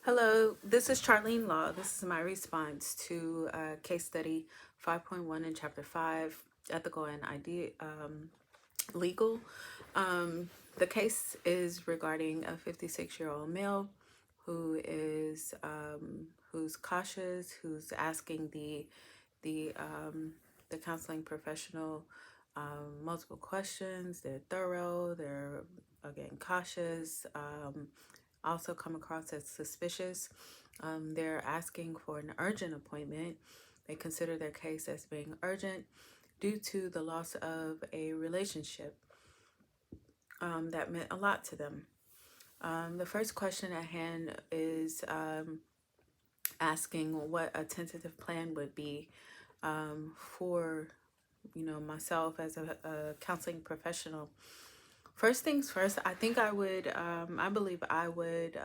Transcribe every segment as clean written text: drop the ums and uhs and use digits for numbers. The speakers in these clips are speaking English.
Hello, this is Charlene Law. This is my response to case study 5.1 in Chapter 5, Ethical and Legal. The case is regarding a 56-year-old male who is who's cautious, who's asking the counseling professional multiple questions. They're thorough. They're again cautious. Also come across as suspicious. They're asking for an urgent appointment. They consider their case as being urgent due to the loss of a relationship that meant a lot to them. The first question at hand is asking what a tentative plan would be for myself as a counseling professional. First things first, I think I believe I would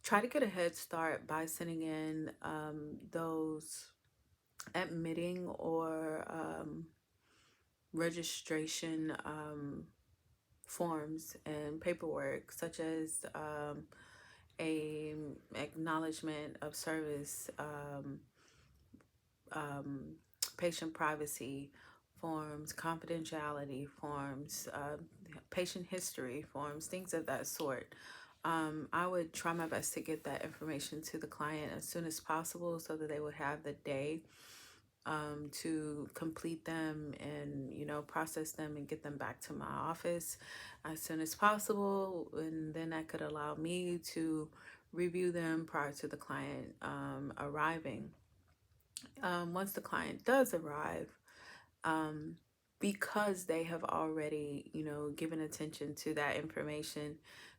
try to get a head start by sending in those admitting or registration forms and paperwork, such as a acknowledgement of service, patient privacy forms, confidentiality forms, patient history forms, things of that sort. I would try my best to get that information to the client as soon as possible so that they would have the day to complete them and process them and get them back to my office as soon as possible, and then that could allow me to review them prior to the client arriving. Once the client does arrive, because they have already given attention to that information,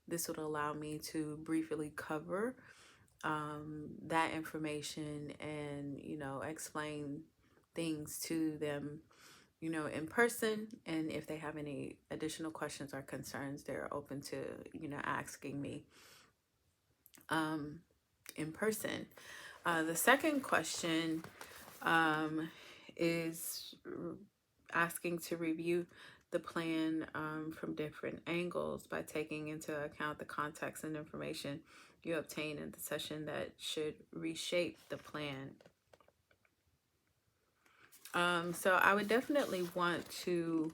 this would allow me to briefly cover that information and explain things to them in person, and if they have any additional questions or concerns, they're open to asking me in person. The second question is asking to review the plan from different angles by taking into account the context and information you obtain in the session that should reshape the plan. So I would definitely want to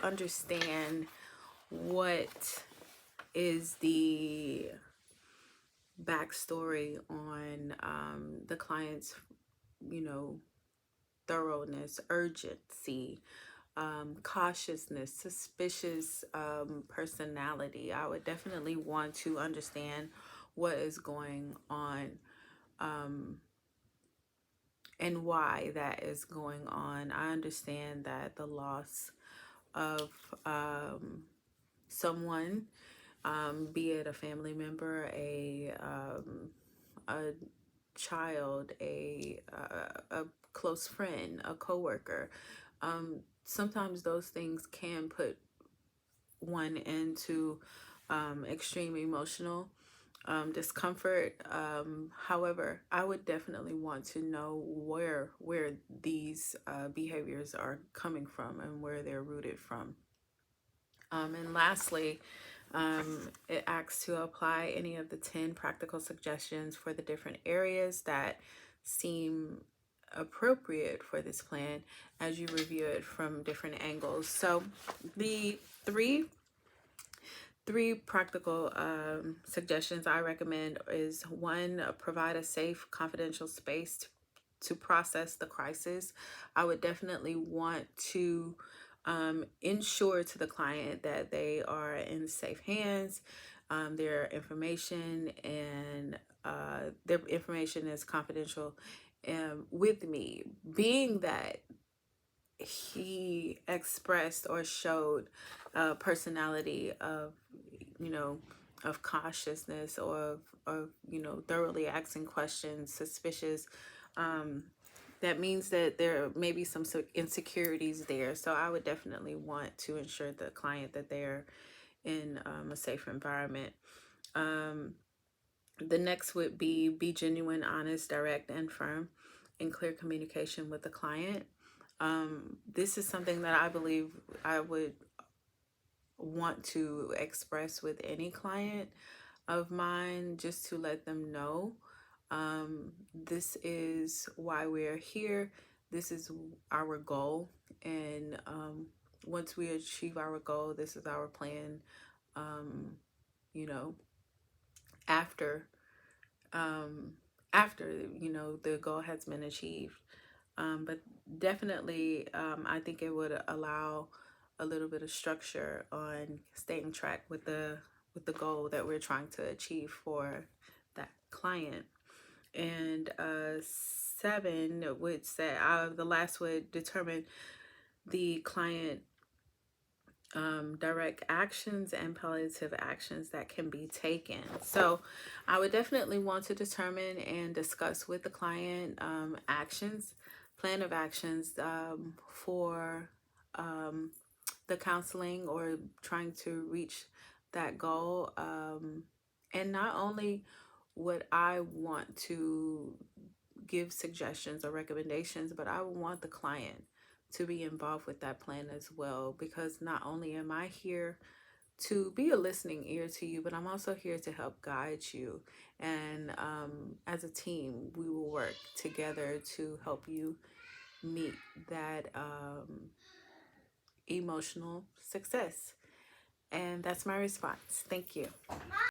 understand what is the backstory on the client's, thoroughness, urgency, cautiousness, suspicious personality. I would definitely want to understand what is going on and why that is going on. I understand that the loss of someone, be it a family member, a child, a close friend, a coworker, sometimes those things can put one into extreme emotional discomfort. However, I would definitely want to know where these behaviors are coming from and where they're rooted from. And lastly, it asks to apply any of the 10 practical suggestions for the different areas that seem appropriate for this plan as you review it from different angles. So the three practical suggestions I recommend is one, provide a safe, confidential space to process the crisis. I would definitely want to ensure to the client that they are in safe hands. Their information is confidential with me, being that he expressed or showed a personality of of cautiousness, or of thoroughly asking questions, suspicious. That means that there may be some insecurities there. So I would definitely want to ensure the client that they're in a safe environment. The next would be genuine, honest, direct, and firm in clear communication with the client. This is something that I believe I would want to express with any client of mine, just to let them know, this is why we're here. This is our goal. And once we achieve our goal, this is our plan, um, you know, after um, after the goal has been achieved. But definitely, I think it would allow a little bit of structure on staying track with the goal that we're trying to achieve for that client. And 7 would say, the last would determine the client direct actions and palliative actions that can be taken. So I would definitely want to determine and discuss with the client plan of actions for the counseling or trying to reach that goal. And not only would I want to give suggestions or recommendations, but I want the client to be involved with that plan as well, because not only am I here to be a listening ear to you, but I'm also here to help guide you. And as a team, we will work together to help you meet that emotional success. And that's my response. Thank you.